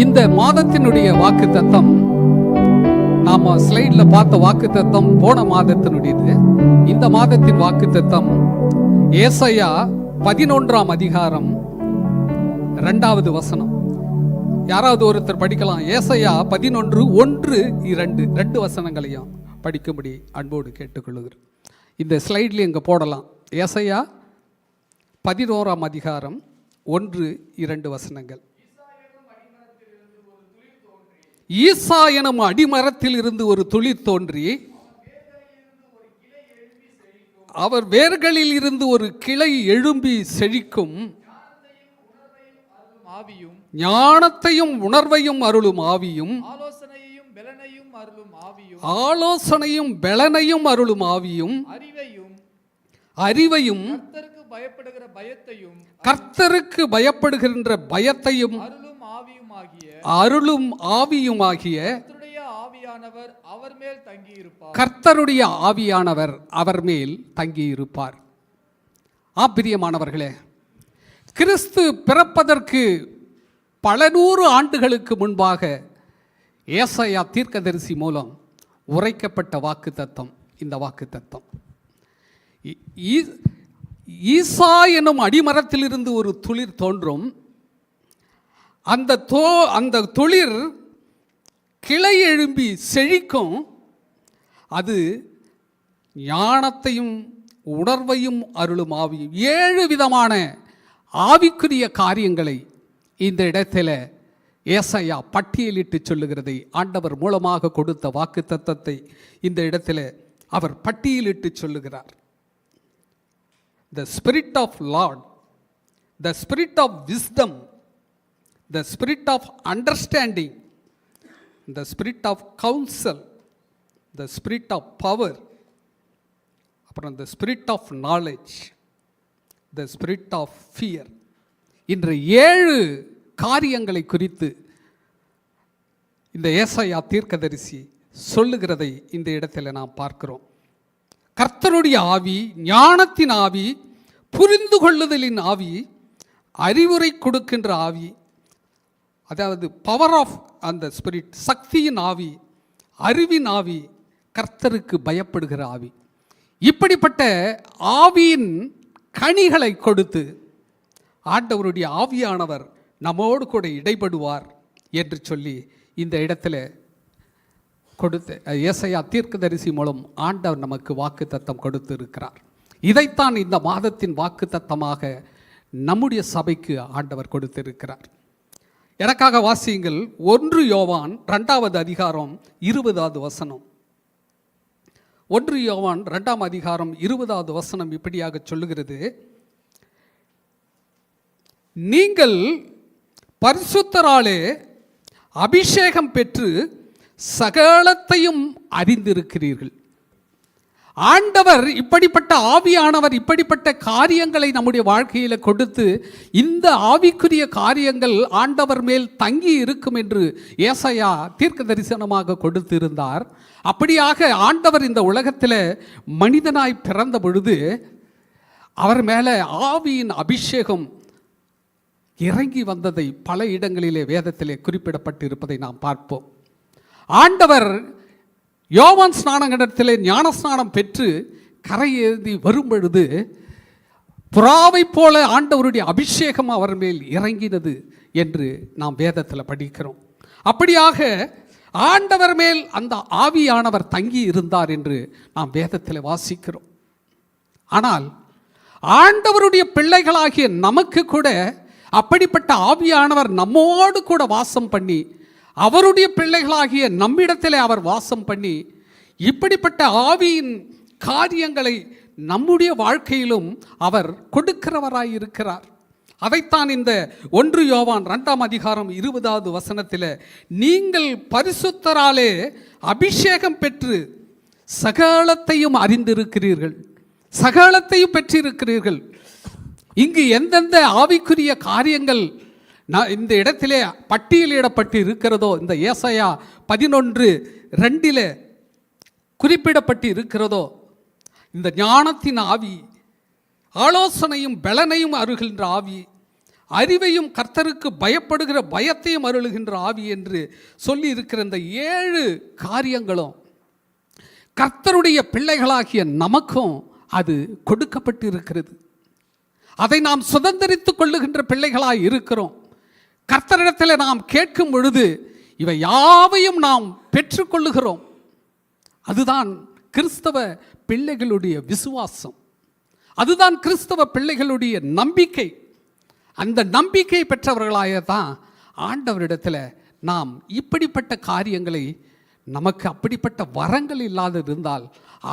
இந்த மாதத்தினுடைய வாக்குத்தத்தம் நாம ஸ்லைட்ல பார்த்த வாக்குத்தத்தம் போன மாதத்தினுடையது. இந்த மாதத்தின் வாக்குத்தத்தம் ஏசாயா 11ஆம் அதிகாரம் 2வது வசனம். யாராவது ஒருத்தர் படிக்கலாம். ஏசாயா 11:1-2 2 வசனங்களையும் படிக்கும்படி அன்போடு கேட்டுக்கொள்கிறேன். இந்த ஸ்லைட்ல இங்க போடலாம். ஏசாயா 11ஆம் அதிகாரம் 1-2 வசனங்கள். ஈசா எனும் அடிமரத்தில் இருந்து ஒரு துளிர் தோன்றி அவர் வேர்களில் இருந்து ஒரு கிளை எழும்பி செழிக்கும், ஞானத்தையும் உணர்வையும் அருளும் ஆவியும், ஆலோசனையும் பெலனையும் அருளும் ஆவியும், அறிவையும் கர்த்தருக்கு பயப்படுகின்ற பயத்தையும் அருளும் ஆவியுமாகிய கர்த்தருடைய ஆவியானவர் அவர் மேல் தங்கியிருப்பார். பிரியமானவர்களே, கிறிஸ்து பிறப்பதற்கு பல நூறு ஆண்டுகளுக்கு முன்பாக ஏசாயா தீர்க்கதரிசி மூலம் உரைக்கப்பட்ட வாக்குத்தத்தம் இந்த வாக்குத்தத்தம். ஈசா எனும் அடிமரத்திலிருந்து ஒரு துளிர் தோன்றும், அந்த துளிர் கிளை எழும்பி செழிக்கும், அது ஞானத்தையும் உணர்வையும் அருளும் ஆவியும். 7 விதமான ஆவிக்குரிய காரியங்களை இந்த இடத்துல ஏசாயா பட்டியலிட்டு சொல்லுகிறதை, ஆண்டவர் மூலமாக கொடுத்த வாக்குத்தத்தத்தை இந்த இடத்துல அவர் பட்டியலிட்டு சொல்லுகிறார். The Spirit of Lord, the Spirit of wisdom, the Spirit of understanding, the Spirit of counsel, the Spirit of power, அப்புறம் the Spirit of knowledge, the Spirit of fear. இன்று 7 காரியங்களை குறித்து இந்த ஏசாயா தீர்க்கதரிசி சொல்லுகிறதை இந்த இடத்துல நாம் பார்க்கிறோம். கர்த்தருடைய ஆவி, ஞானத்தின் ஆவி, புரிந்து கொள்ளுதலின் ஆவி, அறிவுரை கொடுக்கின்ற ஆவி, அதாவது பவர் ஆஃப் அந்த ஸ்பிரிட், சக்தியின் ஆவி, அறிவின் ஆவி, கர்த்தருக்கு பயப்படுகிற ஆவி. இப்படிப்பட்ட ஆவியின் கனிகளை கொடுத்து ஆண்டவருடைய ஆவியானவர் நம்மோடு கூட இடைபடுவார் என்று சொல்லி இந்த இடத்துல கொடுத்து ஏசாயா தீர்க்கதரிசி மூலம் ஆண்டவர் நமக்கு வாக்குத்தத்தம் கொடுத்து இருக்கிறார். இதைத்தான் இந்த மாதத்தின் வாக்குத்தத்தமாக நம்முடைய சபைக்கு ஆண்டவர் கொடுத்திருக்கிறார். எனக்காக வாசியுங்கள். 1 யோவான் 2வது அதிகாரம் 20வது வசனம். 1 யோவான் 2ஆம் அதிகாரம் 20வது வசனம் இப்படியாக சொல்லுகிறது: நீங்கள் பரிசுத்தராலே அபிஷேகம் பெற்று சகலத்தையும் அறிந்திருக்கிறீர்கள். ஆண்டவர் இப்படிப்பட்ட ஆவியானவர் இப்படிப்பட்ட காரியங்களை நம்முடைய வாழ்க்கையில் கொடுத்து இந்த ஆவிக்குரிய காரியங்கள் ஆண்டவர் மேல் தங்கி இருக்கும் என்று ஏசாயா தீர்க்க தரிசனமாக கொடுத்திருந்தார். அப்படியாக ஆண்டவர் இந்த உலகத்தில் மனிதனாய் பிறந்த பொழுது அவர் மேலே ஆவியின் அபிஷேகம் இறங்கி வந்ததை பல இடங்களிலே வேதத்திலே குறிப்பிடப்பட்டு இருப்பதை நாம் பார்ப்போம். ஆண்டவர் யோவான் ஸ்நானகனிடத்திலே ஞானஸ்நானம் பெற்று கரையேறி வரும்பொழுது புறாவை போல ஆண்டவருடைய அபிஷேகம் அவர் மேல் இறங்கினது என்று நாம் வேதத்தில் படிக்கிறோம். அப்படியாக ஆண்டவர் மேல் அந்த ஆவியானவர் தங்கி இருந்தார் என்று நாம் வேதத்தில் வாசிக்கிறோம். ஆனால் ஆண்டவருடைய பிள்ளைகளாகிய நமக்கு கூட அப்படிப்பட்ட ஆவியானவர் நம்மோடு கூட வாசம் பண்ணி, அவருடைய பிள்ளைகளாகிய நம்மிடத்தில் அவர் வாசம் பண்ணி இப்படிப்பட்ட ஆவியின் காரியங்களை நம்முடைய வாழ்க்கையிலும் அவர் கொடுக்கிறவராய் இருக்கிறார். அதைத்தான் இந்த 1 யோவான் 2ஆம் அதிகாரம் 20வது வசனத்தில், நீங்கள் பரிசுத்தராலே அபிஷேகம் பெற்று சகலத்தையும் அறிந்திருக்கிறீர்கள், சகலத்தையும் பெற்றிருக்கிறீர்கள். இங்கு எந்தெந்த ஆவிக்குரிய காரியங்கள் இந்த இடத்திலே பட்டியலிடப்பட்டு இருக்கிறதோ, இந்த ஏசாயா 11:2 குறிப்பிடப்பட்டு இருக்கிறதோ, இந்த ஞானத்தின் ஆவி, ஆலோசனையும் பெலனையும் அருகின்ற ஆவி, அறிவையும் கர்த்தருக்கு பயப்படுகிற பயத்தையும் அருளுகின்ற ஆவி என்று சொல்லி இருக்கிற இந்த 7 காரியங்களும் கர்த்தருடைய பிள்ளைகளாகிய நமக்கும் அது கொடுக்கப்பட்டு இருக்கிறது. அதை நாம் சுதந்திரித்துக் கொள்ளுகின்ற பிள்ளைகளாய் இருக்கிறோம். கர்த்தரிடத்தில் நாம் கேட்கும் பொழுது இவை யாவையும் நாம் பெற்றுக்கொள்ளுகிறோம். அதுதான் கிறிஸ்தவ பிள்ளைகளுடைய விசுவாசம், அதுதான் கிறிஸ்தவ பிள்ளைகளுடைய நம்பிக்கை. அந்த நம்பிக்கை பெற்றவர்களாக தான் ஆண்டவரிடத்தில் நாம் இப்படிப்பட்ட காரியங்களை, நமக்கு அப்படிப்பட்ட வரங்கள் இல்லாது இருந்தால்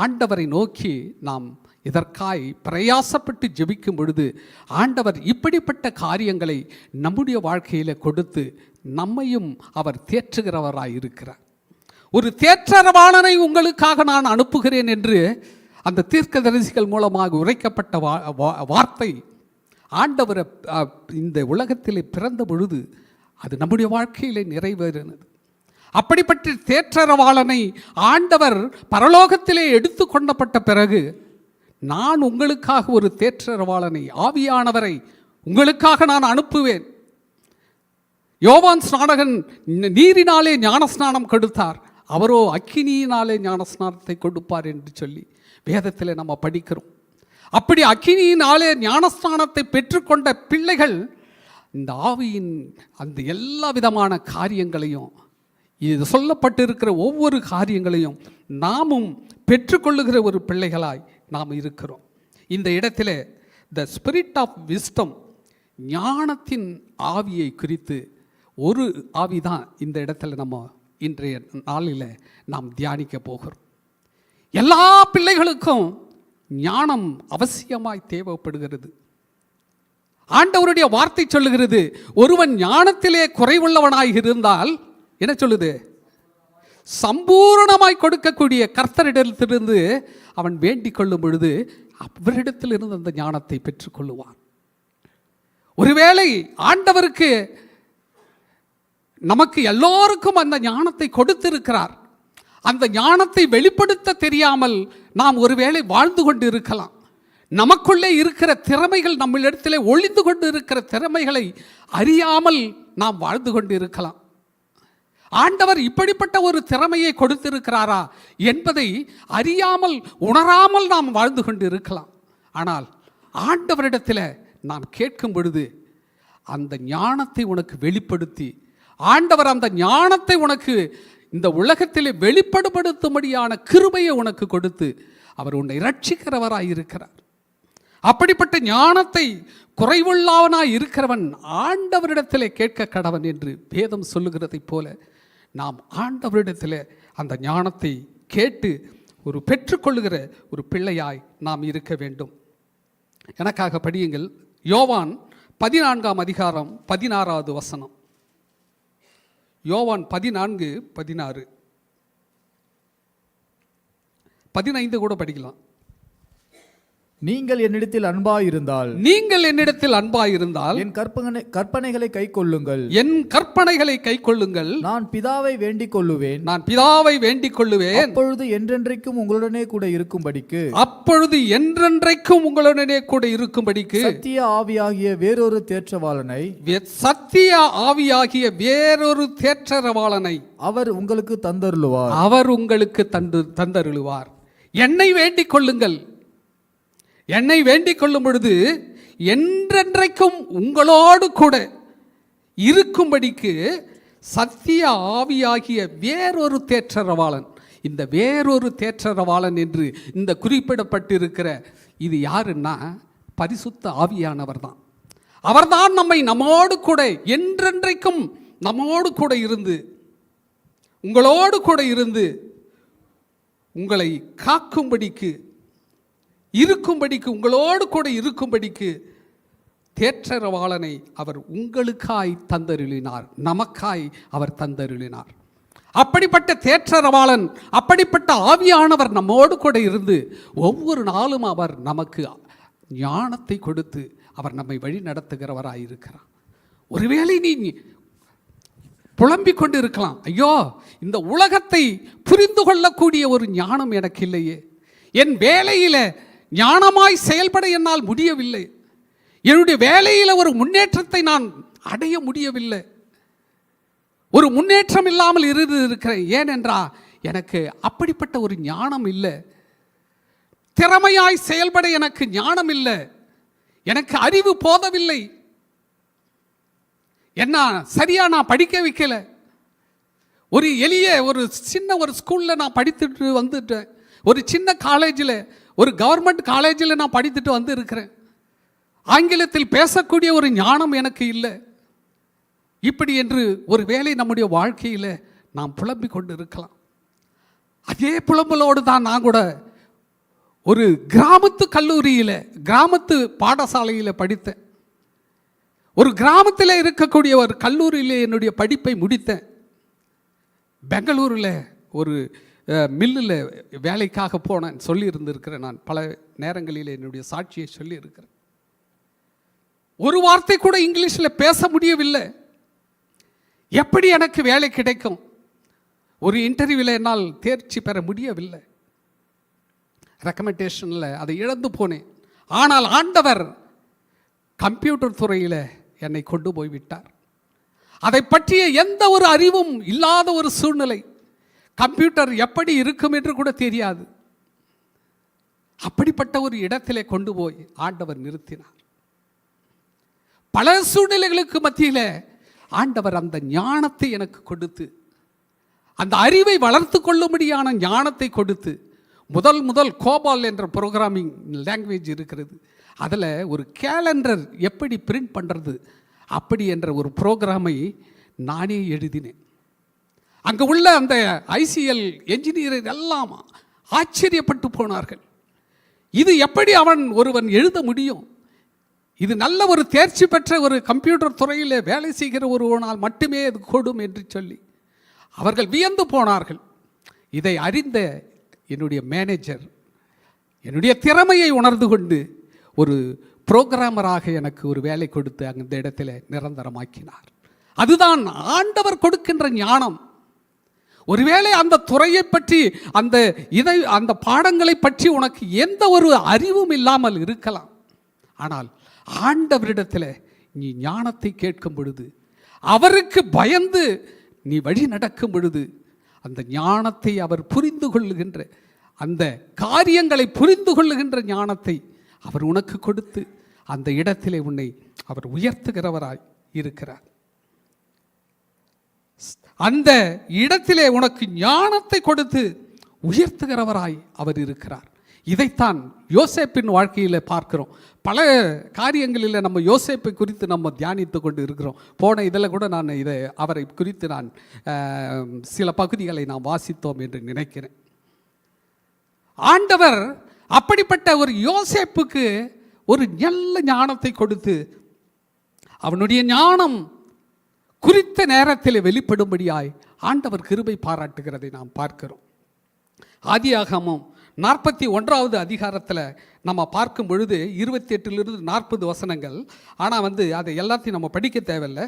ஆண்டவரை நோக்கி நாம் இதற்காய் பிரயாசப்பட்டு ஜெபிக்கும் பொழுது ஆண்டவர் இப்படிப்பட்ட காரியங்களை நம்முடைய வாழ்க்கையில் கொடுத்து நம்மையும் அவர் தேற்றுகிறவராய் இருக்கிறார். ஒரு தேற்றரவாளனை உங்களுக்காக நான் அனுப்புகிறேன் என்று அந்த தீர்க்கதரிசிகள் மூலமாக உரைக்கப்பட்ட வார்த்தை ஆண்டவர் இந்த உலகத்திலே பிறந்த பொழுது அது நம்முடைய வாழ்க்கையிலே நிறைவேறினது. அப்படிப்பட்ட தேற்றரவாளனை ஆண்டவர் பரலோகத்திலே எடுத்து கொண்டப்பட்ட பிறகு, நான் உங்களுக்காக ஒரு தேற்றரவாளனை, ஆவியானவரை உங்களுக்காக நான் அனுப்புவேன். யோவான் ஸ்நானகன் நீரினாலே ஞானஸ்நானம் கொடுத்தார், அவரோ அக்கினியினாலே ஞானஸ்நானத்தை கொடுப்பார் என்று சொல்லி வேதத்தில் நம்ம படிக்கிறோம். அப்படி அக்கினியினாலே ஞானஸ்நானத்தை பெற்றுக்கொண்ட பிள்ளைகள் இந்த ஆவியின் அந்த எல்லா விதமான காரியங்களையும், இது சொல்லப்பட்டிருக்கிற ஒவ்வொரு காரியங்களையும் நாமும் பெற்றுக்கொள்ளுகிற ஒரு பிள்ளைகளாய் நாம் இருக்கிறோம். இந்த இடத்துல த ஸ்பிரிட் ஆஃப் விஸ்டம், ஞானத்தின் ஆவியை குறித்து ஒரு ஆவி தான் இந்த இடத்துல நம்ம இன்றைய நாளில் நாம் தியானிக்க போகிறோம். எல்லா பிள்ளைகளுக்கும் ஞானம் அவசியமாய் தேவைப்படுகிறது. ஆண்டவருடைய வார்த்தை சொல்லுகிறது, ஒருவன் ஞானத்திலே குறைவுள்ளவனாய் இருந்தால் என்ன சொல்லுது, சம்பூரணமாய் கொடுக்கக்கூடிய கர்த்தரிடத்திலிருந்து அவன் வேண்டிக் கொள்ளும் பொழுது அவரிடத்திலிருந்து அந்த ஞானத்தை பெற்றுக்கொள்ளுவான். ஒருவேளை ஆண்டவருக்கு நமக்கு எல்லோருக்கும் அந்த ஞானத்தை கொடுத்திருக்கிறார், அந்த ஞானத்தை வெளிப்படுத்த தெரியாமல் நாம் ஒருவேளை வாழ்ந்து கொண்டு இருக்கலாம். நமக்குள்ளே இருக்கிற திறமைகள், நம்மளிடத்திலே ஒளிந்து கொண்டு இருக்கிற திறமைகளை அறியாமல் நாம் வாழ்ந்து கொண்டு இருக்கலாம். ஆண்டவர் இப்படிப்பட்ட ஒரு திறமையை கொடுத்திருக்கிறாரா என்பதை அறியாமல் உணராமல் நாம் வாழ்ந்து கொண்டு இருக்கலாம். ஆனால் ஆண்டவரிடத்தில் நாம் கேட்கும் பொழுது அந்த ஞானத்தை உனக்கு வெளிப்படுத்தி, ஆண்டவர் அந்த ஞானத்தை உனக்கு இந்த உலகத்திலே வெளிப்படுத்தும்படியான கிருபையை உனக்கு கொடுத்து அவர் உன்னை ரட்சிக்கிறவராய் இருக்கிறார். அப்படிப்பட்ட ஞானத்தை குறைவுள்ளவனாய் இருக்கிறவன் ஆண்டவரிடத்திலே கேட்க கடவன் என்று வேதம் சொல்லுகிறதைப் போல நாம் ஆண்டவரிடத்தில் அந்த ஞானத்தை கேட்டு ஒரு பெற்றுக்கொள்ளுகிற ஒரு பிள்ளையாய் நாம் இருக்க வேண்டும். எனக்காக படியுங்கள். யோவான் 14ஆம் அதிகாரம் 16வது வசனம். யோவான் 14:16, 15 கூட படிக்கலாம். நீங்கள் என்னிடத்தில் அன்பாயிருந்தால், நீங்கள் என்னிடத்தில் அன்பாயிருந்தால் என் கற்பனைகளை கைக்கொள்ளுங்கள், என் கற்பனைகளை கைக்கொள்ளுங்கள். நான் பிதாவை வேண்டிக் கொள்ளுவேன், நான் பிதாவை வேண்டிக் கொள்ளுவேன், அப்பொழுது என்றென்றைக்கும் உங்களுடனே கூட இருக்கும்படிக்கு, அப்பொழுது என்றென்றைக்கும் உங்களுடனே கூட இருக்கும்படிக்கு சத்திய ஆவியாகிய வேறொரு தேற்றவாளனை, சத்திய ஆவியாகிய வேறொரு தேற்றரவாளனை அவர் உங்களுக்கு தந்தருளுவார், அவர் உங்களுக்கு தந்தருளுவார். என்னை வேண்டிக் கொள்ளுங்கள். என்னை வேண்டிக் கொள்ளும் பொழுது என்றென்றைக்கும் உங்களோடு கூட இருக்கும்படிக்கு சத்திய ஆவியாகிய வேறொரு தேற்றரவாளன். இந்த வேறொரு தேற்றரவாளன் என்று இந்த குறிப்பிடப்பட்டிருக்கிற இது யாருன்னா பரிசுத்த ஆவியானவர் தான். அவர்தான் நம்மோடு கூட என்றென்றைக்கும் நம்மோடு கூட இருந்து, உங்களோடு கூட இருந்து உங்களை காக்கும்படிக்கு, இருக்கும்படிக்கு, உங்களோடு கூட இருக்கும்படிக்கு தேற்றரவாளனை அவர் உங்களுக்காய் தந்தருளினார், நமக்காய் அவர் தந்தருளினார். அப்படிப்பட்ட தேற்றரவாளன், அப்படிப்பட்ட ஆவியானவர் நம்மோடு கூட இருந்து ஒவ்வொரு நாளும் அவர் நமக்கு ஞானத்தை கொடுத்து அவர் நம்மை வழி நடத்துகிறவராயிருக்கிறார். ஒருவேளை நீ புலம்பிக் கொண்டு இருக்கலாம், ஐயோ இந்த உலகத்தை புரிந்து கொள்ளக்கூடிய ஒரு ஞானம் எனக்கு இல்லையே, என் வேலையில் ஞானமாய் செயல்பட என்னால் முடியவில்லை, என்னுடைய வேலையில் ஒரு முன்னேற்றத்தை நான் அடைய முடியவில்லை. ஒரு முன்னேற்றம் இல்லாமல் இருக்கிறேன். ஏனென்றா எனக்கு அப்படிப்பட்ட ஒரு ஞானம் இல்லை. திறமையாய் செயல்பட எனக்கு ஞானம் இல்லை. எனக்கு அறிவு போதவில்லை. என்ன சரியா நான் படிக்க வைக்கல. ஒரு எளிய ஒரு சின்ன ஒரு ஸ்கூலில் நான் படித்துட்டு வந்துட்டேன். ஒரு சின்ன காலேஜில், ஒரு கவர்மெண்ட் காலேஜில் நான் படித்துட்டு வந்து இருக்கிறேன். ஆங்கிலத்தில் பேசக்கூடிய ஒரு ஞானம் எனக்கு இல்லை. இப்படி என்று ஒரு வேளை நம்முடைய வாழ்க்கையில் நாம் புலம்பிக் கொண்டு இருக்கலாம். அதே புலம்பலோடு தான் நான் கூட ஒரு கிராமத்து கல்லூரியில், கிராமத்து பாடசாலையில் படித்தேன். ஒரு கிராமத்தில் இருக்கக்கூடிய ஒரு கல்லூரியில் என்னுடைய படிப்பை முடித்தேன். பெங்களூரில் ஒரு மில்லில் வேலைக்காக போனேன் சொல்லியிருந்திருக்கிறேன். நான் பல நேரங்களில் என்னுடைய சாட்சியை சொல்லியிருக்கிறேன். ஒரு வார்த்தை கூட இங்கிலீஷில் பேச முடியவில்லை. எப்படி எனக்கு வேலை கிடைக்கும்? ஒரு இன்டர்வியூவில் என்னால் தேர்ச்சி பெற முடியவில்லை. ரெக்கமெண்டேஷனில் அதை இழந்து போனேன். ஆனால் ஆண்டவர் கம்ப்யூட்டர் துறையில் என்னை கொண்டு போய்விட்டார். அதை பற்றிய எந்த ஒரு அறிவும் இல்லாத ஒரு சூழ்நிலை. கம்ப்யூட்டர் எப்படி இருக்கும் என்று கூட தெரியாது. அப்படிப்பட்ட ஒரு இடத்திலே கொண்டு போய் ஆண்டவர் நிறுத்தினார். பல சூழ்நிலைகளுக்கு மத்தியில் ஆண்டவர் அந்த ஞானத்தை எனக்கு கொடுத்து, அந்த அறிவை வளர்த்து கொள்ளும்படியான ஞானத்தை கொடுத்து, முதல் கோபால் என்ற ப்ரோக்ராமிங் லாங்குவேஜ் இருக்கிறது. அதில் ஒரு கேலண்டர் எப்படி பிரிண்ட் பண்ணுறது அப்படி என்ற ஒரு ப்ரோக்ராமை நானே எழுதினேன். அங்கே உள்ள அந்த ஐசிஎல் என்ஜினியர் எல்லாம் ஆச்சரியப்பட்டு போனார்கள். இது எப்படி ஒருவன் எழுத முடியும்? இது நல்ல ஒரு தேர்ச்சி பெற்ற ஒரு கம்ப்யூட்டர் துறையில் வேலை செய்கிற ஒருவனால் மட்டுமே அது கூடும் என்று சொல்லி அவர்கள் வியந்து போனார்கள். இதை அறிந்த என்னுடைய மேனேஜர் என்னுடைய திறமையை உணர்ந்து கொண்டு ஒரு புரோகிராமராக எனக்கு ஒரு வேலை கொடுத்து அந்த இடத்துல நிரந்தரமாக்கினார். அதுதான் ஆண்டவர் கொடுக்கின்ற ஞானம். ஒருவேளை அந்த துறையை பற்றி அந்த பாடங்களை பற்றி உனக்கு எந்த ஒரு அறிவும் இல்லாமல் இருக்கலாம். ஆனால் ஆண்டவரிடத்தில் நீ ஞானத்தை கேட்கும் பொழுது, அவருக்கு பயந்து நீ வழி நடக்கும் பொழுது, அந்த ஞானத்தை அவர் புரிந்து கொள்ளுகின்ற, அந்த காரியங்களை புரிந்து கொள்ளுகின்ற ஞானத்தை அவர் உனக்கு கொடுத்து அந்த இடத்திலே உன்னை அவர் உயர்த்துகிறவராய் இருக்கிறார். அந்த இடத்திலே உனக்கு ஞானத்தை கொடுத்து உயர்த்துகிறவராய் அவர் இருக்கிறார். இதைத்தான் யோசேப்பின் வாழ்க்கையில் பார்க்கிறோம். பல காரியங்களில் நம்ம யோசேப்பை குறித்து நம்ம தியானித்து கொண்டு இருக்கிறோம். போன இதில் கூட நான் அவரை குறித்து நான் சில பகுதிகளை நாம் வாசித்தோம் என்று நினைக்கிறேன். ஆண்டவர் அப்படிப்பட்ட ஒரு யோசேப்புக்கு ஒரு நல்ல ஞானத்தை கொடுத்து அவனுடைய ஞானம் குறித்த நேரத்தில் வெளிப்படும்படியாய் ஆண்டவர் கிருபை பாராட்டுகிறதை நாம் பார்க்கிறோம். ஆதியாகமம் 41வது அதிகாரத்தில் நம்ம பார்க்கும் பொழுது 28 to 40 வசனங்கள். ஆனால் அதை எல்லாத்தையும் நம்ம படிக்க தேவையில்லை.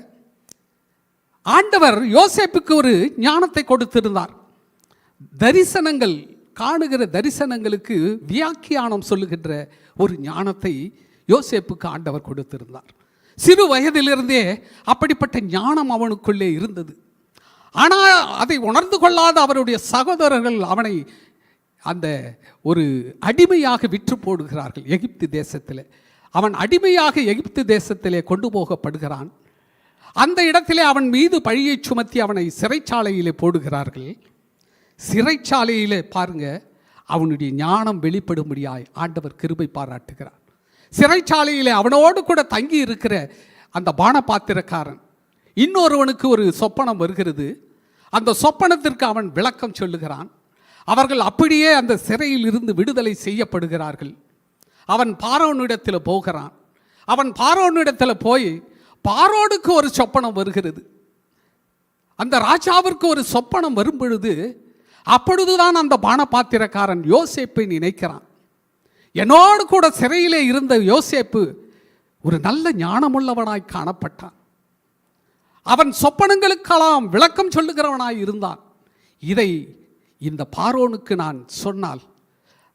ஆண்டவர் யோசேப்புக்கு ஒரு ஞானத்தை கொடுத்திருந்தார். தரிசனங்கள் காணுகிற தரிசனங்களுக்கு வியாக்கியானம் சொல்லுகின்ற ஒரு ஞானத்தை யோசேப்புக்கு ஆண்டவர் கொடுத்திருந்தார். சிறு வயதிலிருந்தே அப்படிப்பட்ட ஞானம் அவனுக்குள்ளே இருந்தது. ஆனால் அதை உணர்ந்து கொள்ளாத அவருடைய சகோதரர்கள் அவனை அந்த ஒரு அடிமையாக விற்று போடுகிறார்கள். எகிப்து தேசத்தில் அவன் அடிமையாக எகிப்து தேசத்திலே கொண்டு போகப்படுகிறான். அந்த இடத்திலே அவன் மீது பழியை சுமத்தி அவனை சிறைச்சாலையிலே போடுகிறார்கள். சிறைச்சாலையிலே பாருங்க, அவனுடைய ஞானம் வெளிப்படும்படியாய் ஆண்டவர் கிருபை பாராட்டுகிறார். சிறைச்சாலையிலே அவனோடு கூட தங்கி இருக்கிற அந்த பானபாத்திரக்காரன் இன்னொருவனுக்கு ஒரு சொப்பனம் வருகிறது. அந்த சொப்பனத்திற்கு அவன் விளக்கம் சொல்லுகிறான். அவர்கள் அப்படியே அந்த சிறையில் இருந்து விடுதலை செய்யப்படுகிறார்கள். அவன் பார்வோனிடத்தில் போகிறான். அவன் பார்வோனிடத்தில் போய் பார்வோனுக்கு ஒரு சொப்பனம் வருகிறது. அந்த ராஜாவிற்கு ஒரு சொப்பனம் வரும் பொழுது அப்பொழுதுதான் அந்த பானபாத்திரக்காரன் யோசேப்பை நினைக்கிறான். என்னோடு கூட சிறையிலே இருந்த யோசேப்பு ஒரு நல்ல ஞானமுள்ளவனாய் காணப்பட்டான். அவன் சொப்பனங்களுக்கெல்லாம் விளக்கம் சொல்லுகிறவனாய் இருந்தான். இதை இந்த பார்வோனுக்கு நான் சொன்னால்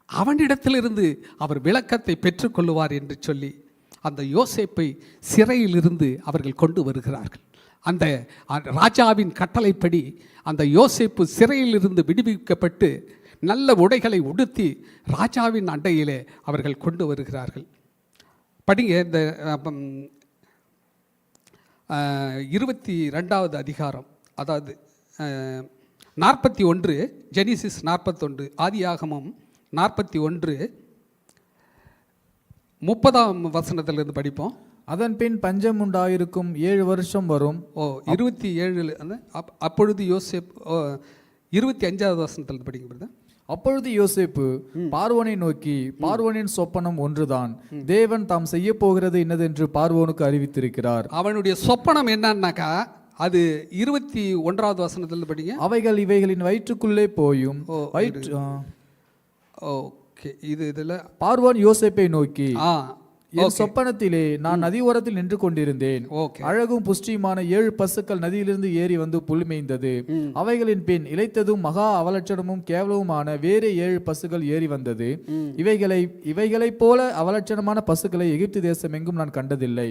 அவனிடத்திலிருந்து அவர் விளக்கத்தை பெற்றுக்கொள்ளுவார் என்று சொல்லி அந்த யோசேப்பை சிறையிலிருந்து அவர்கள் கொண்டு வருகிறார்கள். அந்த ராஜாவின் கட்டளைப்படி அந்த யோசேப்பு சிறையிலிருந்து விடுவிக்கப்பட்டு நல்ல உடைகளை உடுத்தி ராஜாவின் அண்டையிலே அவர்கள் கொண்டு வருகிறார்கள். படிங்க இந்த 22வது அதிகாரம், அதாவது 41, ஜெனிசிஸ் 41, ஆதியாகமம் 41 30ஆம் வசனத்திலிருந்து படிப்போம். அதன் பின் பஞ்சம் உண்டாயிருக்கும் 7 வருஷம் வரும். 27 அப்பொழுது யோசேப் 25வது வசனத்திலிருந்து படிங்க. அப்பொழுது யோசேப்பு பார்வோனை நோக்கி, பார்வோனின் சொப்பனம் ஒன்றுதான், தேவன் தாம் செய்ய போகிறது என்னதென்று பார்வோனுக்கு அறிவித்திருக்கிறார். அவனுடைய சொப்பனம் என்னன்னாக்கா அது 21வது வசனத்திலிருந்து படிங்க. அவைகள் இவைகளின் வயிற்றுக்குள்ளே போயும் ஓகே. இதில் பார்வோன் யோசேப்பை நோக்கி, என் சொப்பனத்திலே நான் நதி ஓரத்தில் நின்று கொண்டிருந்தேன். அழகும் புஷ்டியுமான 7 பசுக்கள் நதியிலிருந்து ஏறி வந்து புல் மேய்ந்தது. அவைகளின் பின் இளைத்ததும் மகா அவலட்சணமும் கேவலமுமான வேறு 7 பசுக்கள் ஏறி வந்தது. இவைகளைப் போல அவலட்சணமான பசுக்களை எகிப்து தேசம் எங்கும் நான் கண்டதில்லை.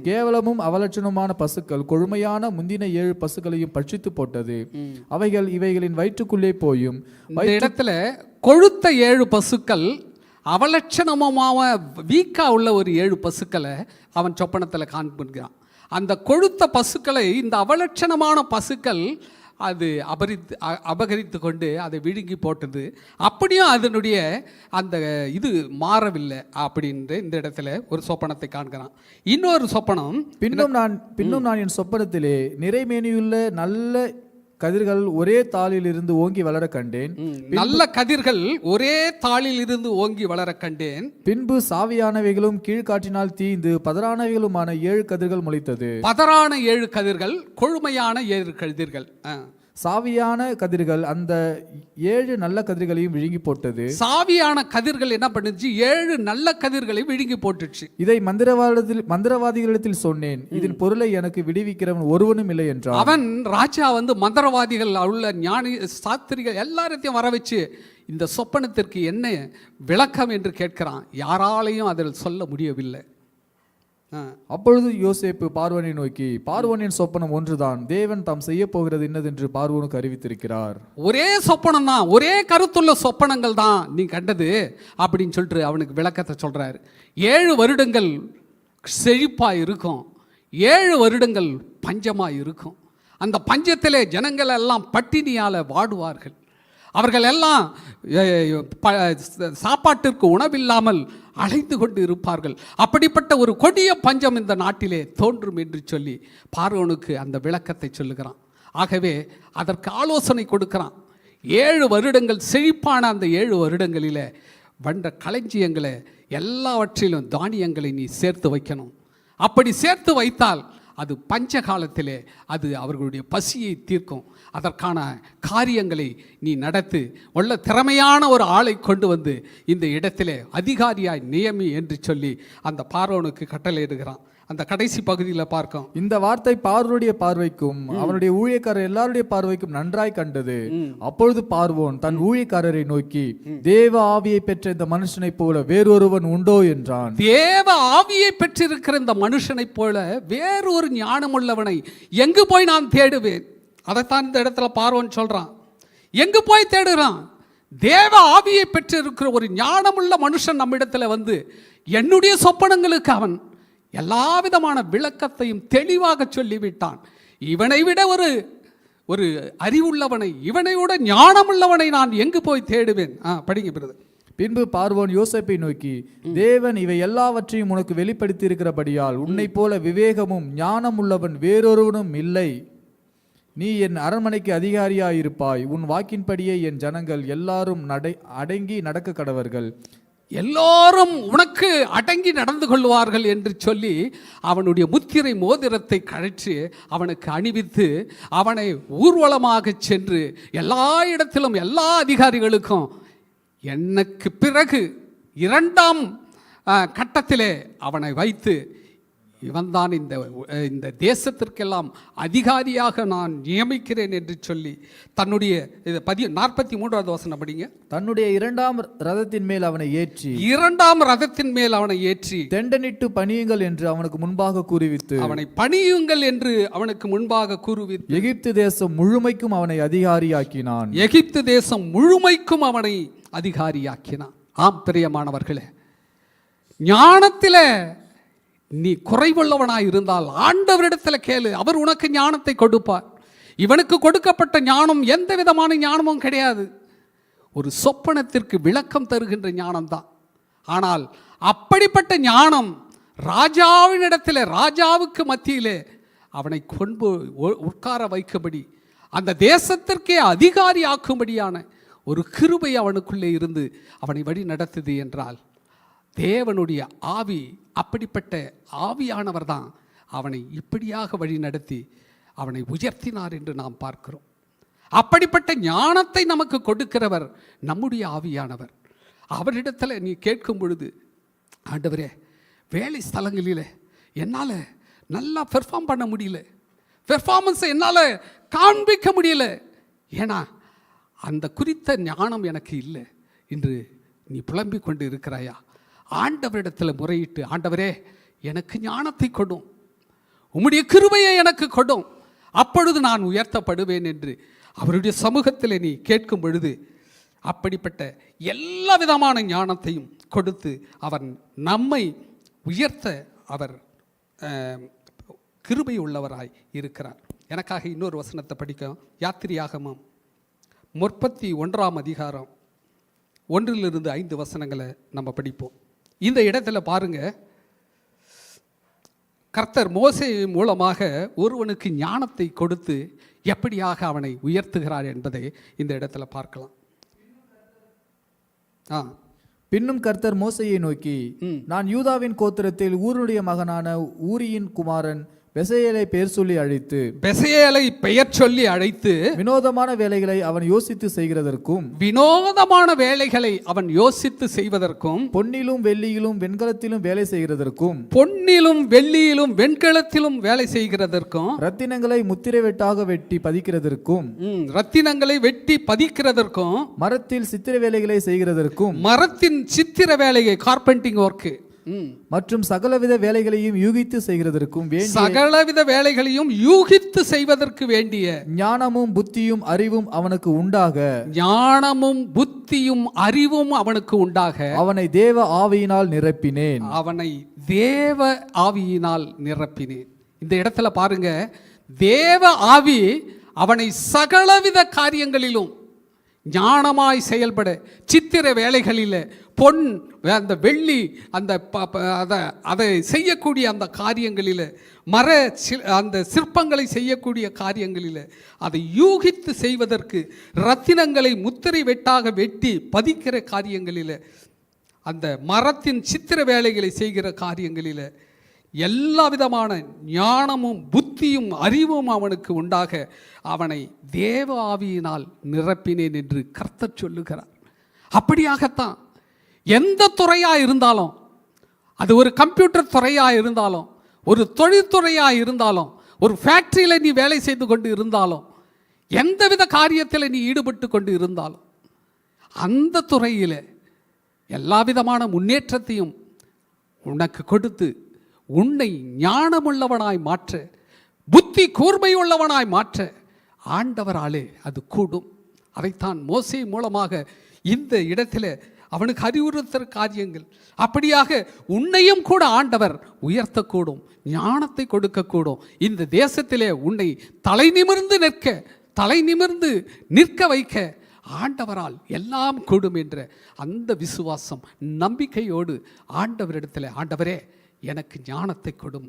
கேவலமும் அவலட்சணமான பசுக்கள் கொழுமையான முந்தின 7 பசுக்களையும் பட்சித்து போட்டது. அவைகள் இவைகளின் வயிற்றுக்குள்ளே போயும். இடத்துல கொழுத்த 7 பசுக்கள் அவலட்சணமாக வீக்கா உள்ள ஒரு 7 பசுக்களை அவன் சொப்பனத்தில் காண்பிக்கிறான். அந்த கொழுத்த பசுக்களை இந்த அவலட்சணமான பசுக்கள் அது அபகரித்து கொண்டு அதை விழுங்கி போட்டது. அப்படியும் அதனுடைய அந்த இது மாறவில்லை அப்படின்ற இந்த இடத்துல ஒரு சொப்பனத்தை காண்கிறான். இன்னொரு சொப்பனம், பின்னும் நான் என் சொப்பனத்திலே நிறைமேனியுள்ள நல்ல கதிர்கள் ஒரே தாளில் இருந்து ஓங்கி வளர கண்டேன். நல்ல கதிர்கள் ஒரே தாளில் இருந்து ஓங்கி வளர கண்டேன். பின்பு சாவியானவைகளும் கீழ்காற்றினால் தீந்து பதறானவைகளுமான 7 கதிர்கள் முளைத்தது. பதறான 7 கதிர்கள், கொழுமையான 7 கதிர்கள். சாவியான கதிர்கள் அந்த 7 நல்ல கதிர்களையும் விழுங்கி போட்டது. சாவியான கதிர்கள் என்ன பண்ணுச்சு? 7 நல்ல கதிர்களை விழுங்கி போட்டுச்சு. இதை மந்திரவாதிகளிடத்தில் சொன்னேன். இதன் பொருளை எனக்கு விடுவிக்கிறவன் ஒருவனும் இல்லை என்றான். அவன் ராஜா மந்திரவாதிகள் உள்ள ஞானி சாஸ்திரிகள் எல்லாரையும் வர வச்சு இந்த சொப்பனத்திற்கு என்ன விளக்கம் என்று கேட்கிறான். யாராலையும் அதில் சொல்ல முடியவில்லை. அப்பொழுது யோசேப்பு பார்வோனை நோக்கி, பார்வோனின் சொப்பனம் ஒன்றுதான், தேவன் தாம் செய்ய போகிறது என்னதென்று பார்வோனுக்கு அறிவித்திருக்கிறார். ஒரே சொப்பனம் தான், ஒரே கருத்துள்ள சொப்பனங்கள் தான் நீ கண்டது அப்படின்னு சொல்லிட்டு அவனுக்கு விளக்கத்தை சொல்றாரு. 7 வருடங்கள் செழிப்பா இருக்கும், 7 வருடங்கள் பஞ்சமா இருக்கும். அந்த பஞ்சத்திலே ஜனங்கள் எல்லாம் பட்டினியால வாடுவார்கள். அவர்கள் எல்லாம் சாப்பாட்டிற்கு உணவில்லாமல் அழைத்து கொண்டு இருப்பார்கள். அப்படிப்பட்ட ஒரு கொடிய பஞ்சம் இந்த நாட்டிலே தோன்றும் என்று சொல்லி பார்வோனுக்கு அந்த விளக்கத்தை சொல்லுகிறான். ஆகவே அதற்கு ஆலோசனை கொடுக்கிறான். 7 வருடங்கள் செழிப்பான அந்த 7 வருடங்களில் வண்ட களஞ்சியங்களை எல்லாவற்றிலும் தானியங்களை நீ சேர்த்து வைக்கணும். அப்படி சேர்த்து வைத்தால் அது பஞ்ச காலத்திலே அது அவர்களுடைய பசியை தீர்க்கும். அதற்கான காரியங்களை நீ நடத்து. உள்ள திறமையான ஒரு ஆளை கொண்டு வந்து இந்த இடத்திலே அதிகாரியாய் நியமி என்று சொல்லி அந்த பார்வோனுக்கு கட்டளையிடுகிறான். அந்த கடைசி பகுதியில் பார்க்கும். இந்த வார்த்தை பார்வோனுடைய பார்வைக்கும் அவனுடைய ஊழியக்காரர் எல்லாருடைய பார்வைக்கும் நன்றாய் கண்டது. அப்பொழுது பார்வோன் தன் ஊழியக்காரரை நோக்கி, தேவ ஆவியை பெற்ற இந்த மனுஷனை போல வேறொருவன் உண்டோ என்றான். தேவ ஆவியை பெற்றிருக்கிற இந்த மனுஷனை போல வேறொரு ஞானம் உள்ளவனை எங்கு போய் நான் தேடுவேன்? அதைத்தான் இந்த இடத்துல பார்வோன் சொல்றான். எங்கு போய் தேடுறான்? தேவ ஆவியை பெற்றிருக்கிற ஒரு ஞானமுள்ள மனுஷன் நம்மிடத்துல வந்து என்னுடைய சொப்பனங்களுக்கு அவன் எல்லா விதமான விளக்கத்தையும் தெளிவாக சொல்லிவிட்டான். இவனை விட ஒரு அறிவுள்ளவனை, இவனை விட ஞானமுள்ளவனை நான் எங்கு போய் தேடுவேன்? படிங்க பிறகு. பின்பு பார்வோன் யோசேப்பை நோக்கி, தேவன் இவை எல்லாவற்றையும் உனக்கு வெளிப்படுத்தி இருக்கிறபடியால் உன்னை போல விவேகமும் ஞானம் உள்ளவன் வேறொருவனும் இல்லை. நீ என் அரண்மனைக்கு அதிகாரியாயிருப்பாய். உன் வாக்கின்படியே என் ஜனங்கள் எல்லாரும் அடங்கி நடக்க கடவர்கள். எல்லோரும் உனக்கு அடங்கி நடந்து கொள்வார்கள் என்று சொல்லி அவனுடைய முத்திரை மோதிரத்தை கழற்றி அவனுக்கு அணிவித்து அவனை ஊர்வலமாக சென்று எல்லா இடத்திலும் எல்லா அதிகாரிகளுக்கும் எனக்கு பிறகு 2ஆம் கட்டத்திலே அவனை வைத்து இவன்தான் இந்த தேசத்திற்கெல்லாம் அதிகாரியாக நான் நியமிக்கிறேன் என்று சொல்லி தன்னுடைய 43வது வசனம் படிங்க. தன்னுடைய இரண்டாம் ரதத்தின் மேல் அவனை ஏற்றி தெண்டனிட்டு பணியுங்கள் என்று அவனுக்கு முன்பாக கூறுவித்து அவனை பணியுங்கள் என்று அவனுக்கு முன்பாக கூறுவித்து எகிப்து தேசம் முழுமைக்கும் அவனை அதிகாரியாக்கினான். எகிப்து தேசம் முழுமைக்கும் அவனை அதிகாரியாக்கினான். ஆம் பிரியமானவர்களே, ஞானத்திலே நீ குறைவுள்ளவனாய் இருந்தால் ஆண்டவரிடத்தில் கேளு, அவர் உனக்கு ஞானத்தை கொடுப்பார். இவனுக்கு கொடுக்கப்பட்ட ஞானம் எந்த விதமான ஞானமும் கிடையாது, ஒரு சொப்பனத்திற்கு விளக்கம் தருகின்ற ஞானம்தான். ஆனால் அப்படிப்பட்ட ஞானம் ராஜாவினிடத்தில், ராஜாவுக்கு மத்தியிலே அவனை கொண்டு உட்கார வைக்கும்படி, அந்த தேசத்திற்கே அதிகாரி ஆக்கும்படியான ஒரு கிருபை அவனுக்குள்ளே இருந்து அவனை வழி நடத்துது என்றால், தேவனுடைய ஆவி, அப்படிப்பட்ட ஆவியானவர் தான் அவனை இப்படியாக வழி நடத்தி அவனை உயர்த்தினார் என்று நாம் பார்க்கிறோம். அப்படிப்பட்ட ஞானத்தை நமக்கு கொடுக்கிறவர் நம்முடைய ஆவியானவர். அவரிடத்தில் நீ கேட்கும் பொழுது, ஆண்டவரே, வேலை ஸ்தலங்களில் என்னால் நல்லா பெர்ஃபார்ம் பண்ண முடியல, பெர்ஃபார்மன்ஸை என்னால் காண்பிக்க முடியல, ஏன்னா அந்த குறித்த ஞானம் எனக்கு இல்லை என்று நீ புலம்பிக் கொண்டு இருக்கிறாயா? ஆண்டவரிடத்தில் முறையிட்டு, ஆண்டவரே எனக்கு ஞானத்தை கொடும், உம்முடைய கிருபையை எனக்கு கொடும், அப்பொழுது நான் உயர்த்தப்படுவேன் என்று அவருடைய சமூகத்தில் நீ கேட்கும் பொழுது, அப்படிப்பட்ட எல்லா விதமான ஞானத்தையும் கொடுத்து அவர் நம்மை உயர்த்த அவர் கிருபை உள்ளவராய் இருக்கிறார். எனக்காக இன்னொரு வசனத்தை படிக்கும். யாத்திரையாகமம் 31ஆம் அதிகாரம் 1-5 வசனங்களை நம்ம படிப்போம். இந்த இடத்துல பாருங்க, கர்த்தர் மோசே மூலமாக ஒருவனுக்கு ஞானத்தை கொடுத்து எப்படியாக அவனை உயர்த்துகிறார் என்பதை இந்த இடத்துல பார்க்கலாம். பின்னும் கர்த்தர் மோசையை நோக்கி, நான் யூதாவின் கோத்திரத்தில் ஊருடைய மகனான ஊரியின் குமாரன் பெசையேலை பெயர் சொல்லி அழைத்து வினோதமான வேலைகளை அவன் யோசித்து செய்வதற்கும் பொன்னிலும் வெள்ளியிலும் வெண்கலத்திலும் வேலை செய்கிறதற்கும் ரத்தினங்களை முத்திரை வெட்டாக வெட்டி பதிக்கிறதற்கும் மரத்தில் சித்திர வேலைகளை செய்கிறதற்கும் மரத்தின் சித்திர வேலையை கார்பெண்டிங் ஒர்க் மற்றும் சகலவித வேலைகளையும் யூகித்து செய்வதற்கு வேண்டிய ஞானமும் புத்தியும் அறிவும் அவனுக்கு உண்டாக அவனை தேவ ஆவியினால் நிரப்பினேன். இந்த இடத்துல பாருங்க, தேவ ஆவி அவனை சகலவித காரியங்களிலும் ஞானமாய் செயல்பட, சித்திர வேலைகளில் பொன், அந்த வெள்ளி, அதை செய்யக்கூடிய அந்த காரியங்களில், அந்த சிற்பங்களை செய்யக்கூடிய காரியங்களில், அதை யூகித்து செய்வதற்கு, ரத்தினங்களை முத்திரை வெட்டாக வெட்டி பதிக்கிற காரியங்களில், அந்த மரத்தின் சித்திர வேலைகளை செய்கிற காரியங்களில் எல்லா விதமான ஞானமும் புத்தியும் அறிவும் அவனுக்கு உண்டாக அவனை தேவ ஆவியினால் நிரப்பினேன் என்று கர்த்தர் சொல்லுகிறார். அப்படியாகத்தான் எந்த துறையாக இருந்தாலும், அது ஒரு கம்ப்யூட்டர் துறையாக இருந்தாலும், ஒரு தொழில்துறையாக இருந்தாலும், ஒரு ஃபேக்ட்ரியில் நீ வேலை செய்து கொண்டு இருந்தாலும், எந்தவித காரியத்தில் நீ ஈடுபட்டு கொண்டு இருந்தாலும், அந்த துறையில் எல்லா விதமான முன்னேற்றத்தையும் உனக்கு கொடுத்து உன்னை ஞானமுள்ளவனாய் மாற்ற, புத்தி கூர்மையுள்ளவனாய் மாற்ற ஆண்டவராலே அது கூடும். அதைத்தான் மோசே மூலமாக இந்த இடத்துல அவனுக்கு அறிவுறுத்தல் காரியங்கள். அப்படியாக உன்னையும் கூட ஆண்டவர் உயர்த்தக்கூடும், ஞானத்தை கொடுக்கக்கூடும். இந்த தேசத்திலே உன்னை தலை நிமிர்ந்து நிற்க வைக்க ஆண்டவரால் எல்லாம் கூடும் என்ற அந்த விசுவாசம், நம்பிக்கையோடு ஆண்டவரிடத்தில், ஆண்டவரே எனக்கு ஞானத்தை கொடும்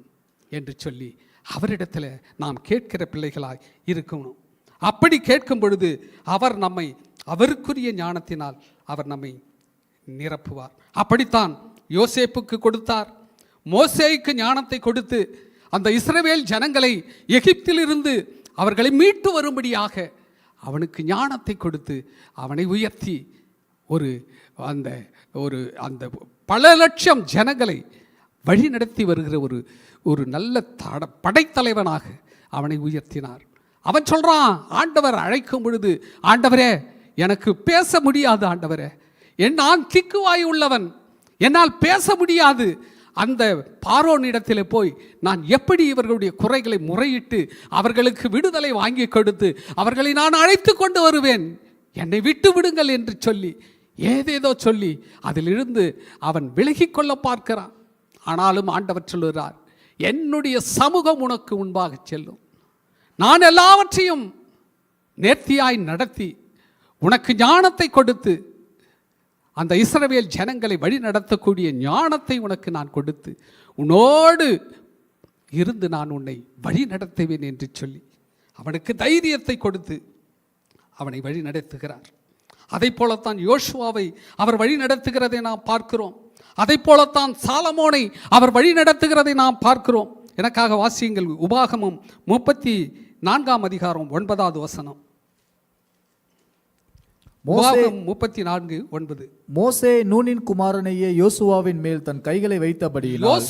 என்று சொல்லி அவரிடத்தில் நாம் கேட்கிற பிள்ளைகளாய் இருக்கணும். அப்படி கேட்கும் பொழுது அவர் நம்மை, அவருக்குரிய ஞானத்தினால் அவர் நம்மை நிரப்புவார். அப்படித்தான் யோசேப்புக்கு கொடுத்தார். மோசேக்கு ஞானத்தை கொடுத்து அந்த இஸ்ரவேல் ஜனங்களை எகிப்திலிருந்து அவர்களை மீட்டு வரும்படியாக அவனுக்கு ஞானத்தை கொடுத்து அவனை உயர்த்தி அந்த பல லட்சம் ஜனங்களை வழி நடத்தி வருகிற ஒரு நல்ல படைத்தலைவனாக அவனை உயர்த்தினார். அவன் சொல்றான், ஆண்டவர் அழைக்கும் பொழுது, ஆண்டவரே எனக்கு பேச முடியாது, ஆண்டவரே நான் திக்குவாய் உள்ளவன், என்னால் பேச முடியாது. அந்த பார்வோனிடத்தில் போய் நான் எப்படி இவர்களுடைய குறைகளை முறையிட்டு அவர்களுக்கு விடுதலை வாங்கி கொடுத்து அவர்களை நான் அழைத்து கொண்டு வருவேன், என்னை விட்டு விடுங்கள் என்று சொல்லி ஏதேதோ சொல்லி அதிலிருந்து அவன் விலகிக் கொள்ள பார்க்கிறான். ஆனாலும் ஆண்டவர் சொல்லுகிறார், என்னுடைய சமூகம் உனக்கு முன்பாக செல்லும், நான் எல்லாவற்றையும் நேர்த்தியாய் நடத்தி உனக்கு ஞானத்தை கொடுத்து அந்த இஸ்ரவேல் ஜனங்களை வழி நடத்தக்கூடிய ஞானத்தை உனக்கு நான் கொடுத்து உன்னோடு இருந்து நான் உன்னை வழி நடத்துவேன் என்று சொல்லி அவனுக்கு தைரியத்தை கொடுத்து அவனை வழி நடத்துகிறார். அதை போலத்தான் யோசுவாவை அவர் வழி நடத்துகிறதை நாம் பார்க்கிறோம். அதை போலத்தான் சாலமோனை அவர் வழி நடத்துகிறதை நாம் பார்க்கிறோம். எனக்காக வாசியுங்கள் உபாகமம் 34 அதிகாரம் 9வது வசனம். 34:9. மோசே நூனின் குமாரனையே யோசுவாவின் மேல் தன் கைகளை வைத்தபடியினால்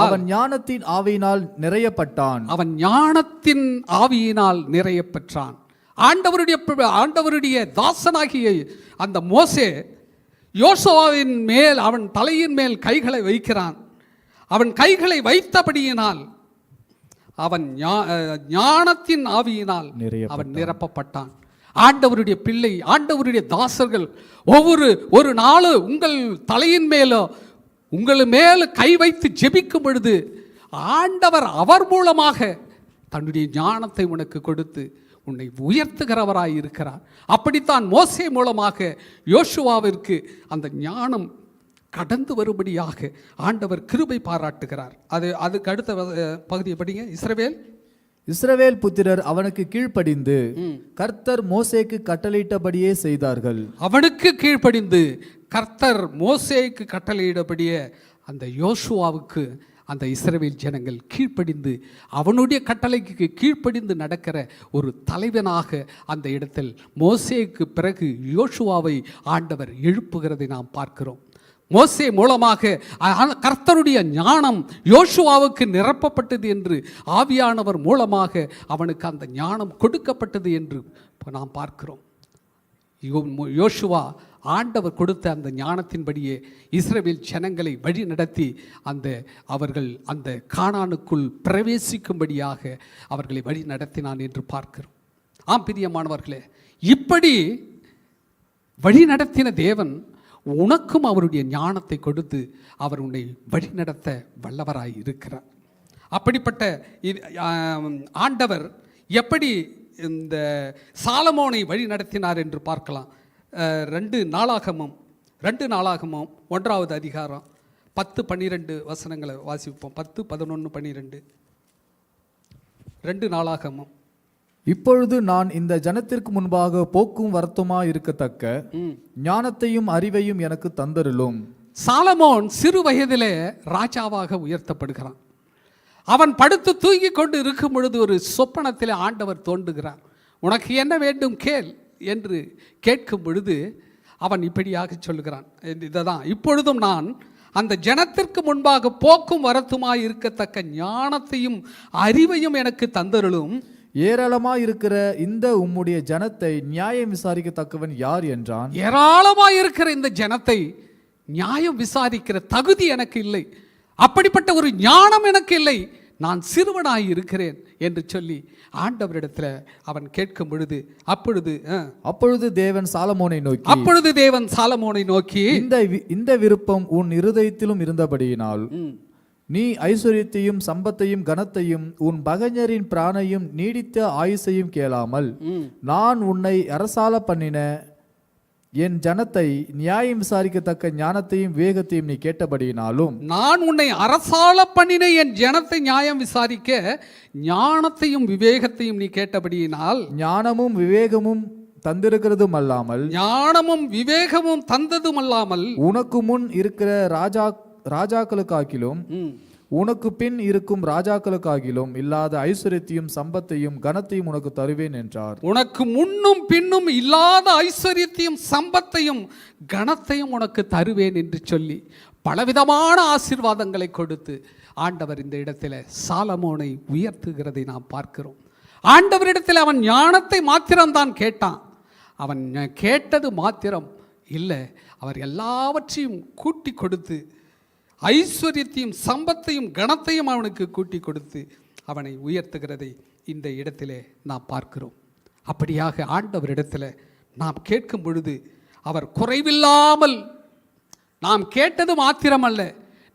அவன் ஞானத்தின் ஆவியினால் நிறையப்பட்டான். ஆண்டவருடைய தாசனாகிய அந்த மோசே யோசுவாவின் மேல் அவன் தலையின் மேல் கைகளை வைக்கிறான். அவன் கைகளை வைத்தபடியினால் அவன் ஞானத்தின் ஆவியினால் அவன் நிரப்பப்பட்டான். ஆண்டவருடைய பிள்ளை, ஆண்டவருடைய தாசர்கள் ஒரு நாள் உங்கள் தலையின் மேலோ உங்கள் மேல் கை வைத்து ஜெபிக்கும் பொழுது ஆண்டவர் அவர் மூலமாக தன்னுடைய ஞானத்தை உனக்கு கொடுத்து உன்னை உயர்த்துகிறவராய் இருக்கிறார். அப்படித்தான் மோசே மூலமாக யோசுவாவிற்கு அந்த ஞானம் கடந்து வரும்படியாக ஆண்டவர் கிருபை பாராட்டுகிறார். அதுக்கு அடுத்த பகுதியை படிங்க. இஸ்ரவேல் புத்திரர் அவனுக்கு கீழ்ப்படிந்து கர்த்தர் மோசேக்கு கட்டளையிட்டபடியே செய்தார்கள். அவனுக்கு கீழ்ப்படிந்து கர்த்தர் மோசேக்கு கட்டளையிட்டபடியே அந்த யோசுவாவுக்கு அந்த இஸ்ரவேல் ஜனங்கள் கீழ்ப்படிந்து அவனுடைய கட்டளைக்கு கீழ்ப்படிந்து நடக்கிற ஒரு தலைவனாக அந்த இடத்தில் மோசேக்கு பிறகு யோசுவாவை ஆண்டவர் எழுப்புகிறதை நாம் பார்க்கிறோம். மோசே மூலமாக கர்த்தருடைய ஞானம் யோசுவாவுக்கு நிரப்பப்பட்டது என்று, ஆவியானவர் மூலமாக அவனுக்கு அந்த ஞானம் கொடுக்கப்பட்டது என்று நாம் பார்க்கிறோம். யோசுவா ஆண்டவர் கொடுத்த அந்த ஞானத்தின்படியே இஸ்ரவேல் ஜனங்களை வழி நடத்தி அவர்கள் அந்த கானானுக்குள் பிரவேசிக்கும்படியாக அவர்களை வழி நடத்தினான் என்று பார்க்கிறோம். ஆம் பிரியமானவர்களே, இப்படி வழி நடத்தின தேவன் உனக்கும் அவருடைய ஞானத்தை கொடுத்து அவர் உன்னை வழி நடத்த வல்லவராய் இருக்கிறார். அப்படிப்பட்ட ஆண்டவர் எப்படி இந்த சாலமோனை வழி நடத்தினார் என்று பார்க்கலாம். 2 நாளாகமம் 1வது அதிகாரம் 10-12 வசனங்களை வாசிப்போம். 10, 11, 12. 2 நாளாகமம். இப்பொழுது நான் இந்த ஜனத்திற்கு முன்பாக போக்கும் வரத்துமா இருக்கத்தக்க ஞானத்தையும் அறிவையும் எனக்கு தந்தருளும். சாலமோன் சிறு வயதிலே ராஜாவாக உயர்த்தப்படுகிறான். அவன் படுத்து தூங்கி கொண்டு இருக்கும் பொழுது ஒரு சொப்பனத்திலே ஆண்டவர் தோன்றுகிறார். உனக்கு என்ன வேண்டும் கேள் என்று கேட்கும் பொழுது அவன் இப்படியாக சொல்லுகிறான். இதுதான், இப்பொழுதும் நான் அந்த ஜனத்திற்கு முன்பாக போக்கும் வரத்துமாய் இருக்கத்தக்க ஞானத்தையும் அறிவையும் எனக்கு தந்தருளும். ஏராளமாய் இருக்கிற இந்த உம்முடைய ஜனத்தை நியாயம் விசாரிக்கத்தக்கவன் யார் என்றான். ஏராளமாய் இருக்கிற இந்த ஜனத்தை நியாயம் விசாரிக்கிற தகுதி எனக்கு இல்லை, அப்படிப்பட்ட ஒரு ஞானம் எனக்கு இல்லை, நான் சிறுவனாய் இருக்கிறேன் என்று சொல்லி ஆண்டவரிடத்தில் அவன் கேட்கும் பொழுது அப்பொழுது தேவன் சாலமோனை நோக்கி இந்த விருப்பம் உன் இருதயத்திலும் இருந்தபடியினால் நீ ஐஸ்வர்யத்தையும் சம்பத்தையும் கனத்தையும் உன் பகைஞரின் பிராணையும் நீடித்த ஆயுசையும் கேளாமல் நான் உன்னை அரசால பண்ணின என் ஜனத்தை நியாயம் விசாரிக்கத்தக்க ஞானத்தையும் விவேகத்தையும் நீ கேட்டபடியினாலும், நான் உன்னை அரசால பண்ணின என் ஜனத்தை நியாயம் விசாரிக்க ஞானத்தையும் விவேகத்தையும் நீ கேட்டபடியினால், ஞானமும் விவேகமும் தந்ததும் அல்லாமல் உனக்கு முன் இருக்கிற ராஜாக்களுக்காகிலும் உனக்கு பின் இருக்கும் ராஜாக்களுக்காகிலும் இல்லாத ஐஸ்வர்யத்தையும் சம்பத்தையும் கனத்தையும் உனக்கு தருவேன் என்றார். உனக்கு முன்னும் பின்னும் இல்லாத ஐஸ்வர்யத்தையும் சம்பத்தையும் கனத்தையும் உனக்கு தருவேன் என்று சொல்லி பலவிதமான ஆசீர்வாதங்களை கொடுத்து ஆண்டவர் இந்த இடத்துல சாலமோனை உயர்த்துகிறதை நாம் பார்க்கிறோம். ஆண்டவரிடத்தில் அவன் ஞானத்தை மாத்திரம்தான் கேட்டான். அவன் கேட்டது மாத்திரம் இல்லை, அவர் எல்லாவற்றையும் கூட்டி கொடுத்து ஐஸ்வர்யத்தையும் சம்பத்தையும் கனத்தையும் அவனுக்கு கூட்டி கொடுத்து அவனை உயர்த்துகிறதை இந்த இடத்திலே நாம் பார்க்கிறோம். அப்படியாக ஆண்டவரிடத்தில் நாம் கேட்கும் பொழுது அவர் குறைவில்லாமல், நாம் கேட்டது மாத்திரமல்ல,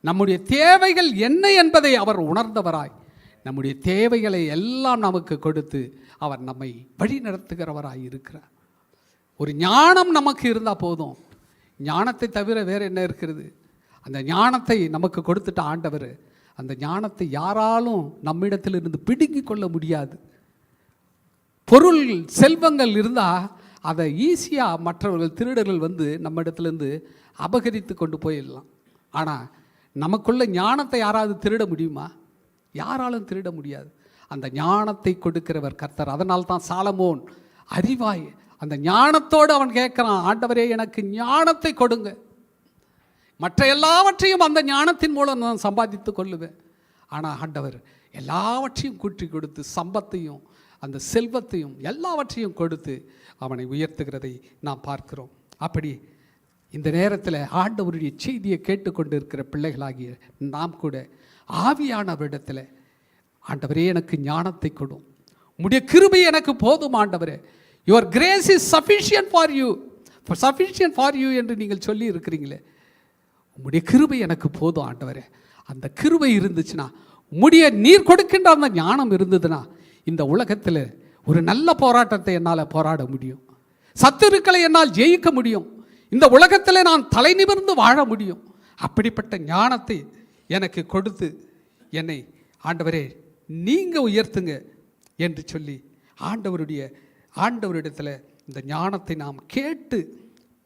நம்முடைய தேவைகள் என்ன என்பதை அவர் உணர்ந்தவராய் நம்முடைய தேவைகளை எல்லாம் நமக்கு கொடுத்து அவர் நம்மை வழி நடத்துகிறவராய் இருக்கிறார். ஒரு ஞானம் நமக்கு இருந்தால் போதும். ஞானத்தை தவிர வேறு என்ன இருக்கிறது? அந்த ஞானத்தை நமக்கு கொடுத்துட்ட ஆண்டவர் அந்த ஞானத்தை யாராலும் நம்மிடத்திலிருந்து பிடுங்கி கொள்ள முடியாது. பொருள் செல்வங்கள் இருந்தால் அதை ஈஸியாக மற்றவர்கள் திருடர்கள் வந்து நம்ம இடத்துலேருந்து அபகரித்து கொண்டு போயிடலாம். ஆனால் நமக்குள்ள ஞானத்தை யாராவது திருட முடியுமா? யாராலும் திருட முடியாது. அந்த ஞானத்தை கொடுக்கிறவர் கர்த்தர். அதனால தான் சாலமோன் அறிவாய் அந்த ஞானத்தோடு அவன் கேட்குறான், ஆண்டவரே எனக்கு ஞானத்தை கொடுங்க, மற்ற எல்லாவற்றையும் அந்த ஞானத்தின் மூலம் நான் சம்பாதித்து கொள்ளுவேன். ஆனால் ஆண்டவர் எல்லாவற்றையும் கூட்டி கொடுத்து சம்பத்தையும் அந்த செல்வத்தையும் எல்லாவற்றையும் கொடுத்து அவனை உயர்த்துகிறதை நாம் பார்க்கிறோம். அப்படி இந்த நேரத்தில் ஆண்டவருடைய செய்தியை கேட்டுக்கொண்டு இருக்கிற பிள்ளைகளாகிய நாம் கூட ஆவியானவரிடத்தில், ஆண்டவரே எனக்கு ஞானத்தை கொடும், உம்முடைய கிருபை எனக்கு போதும் ஆண்டவரே, your grace is sufficient for you என்று நீங்கள் சொல்லி இருக்கிறீங்களே, உம்முடைய கிருபை எனக்கு போதும் ஆண்டவரே. அந்த கிருபை இருந்துச்சுன்னா, உம்முடைய நீர் கொடுக்கின்ற அந்த ஞானம் இருந்ததுன்னா இந்த உலகத்தில் ஒரு நல்ல போராட்டத்தை என்னால் போராட முடியும், சத்துருக்களை என்னால் ஜெயிக்க முடியும், இந்த உலகத்தில் நான் தலை நிமிர்ந்து வாழ முடியும். அப்படிப்பட்ட ஞானத்தை எனக்கு கொடுத்து என்னை ஆண்டவரே நீங்கள் உயர்த்துங்க என்று சொல்லி ஆண்டவரிடத்தில் இந்த ஞானத்தை நாம் கேட்டு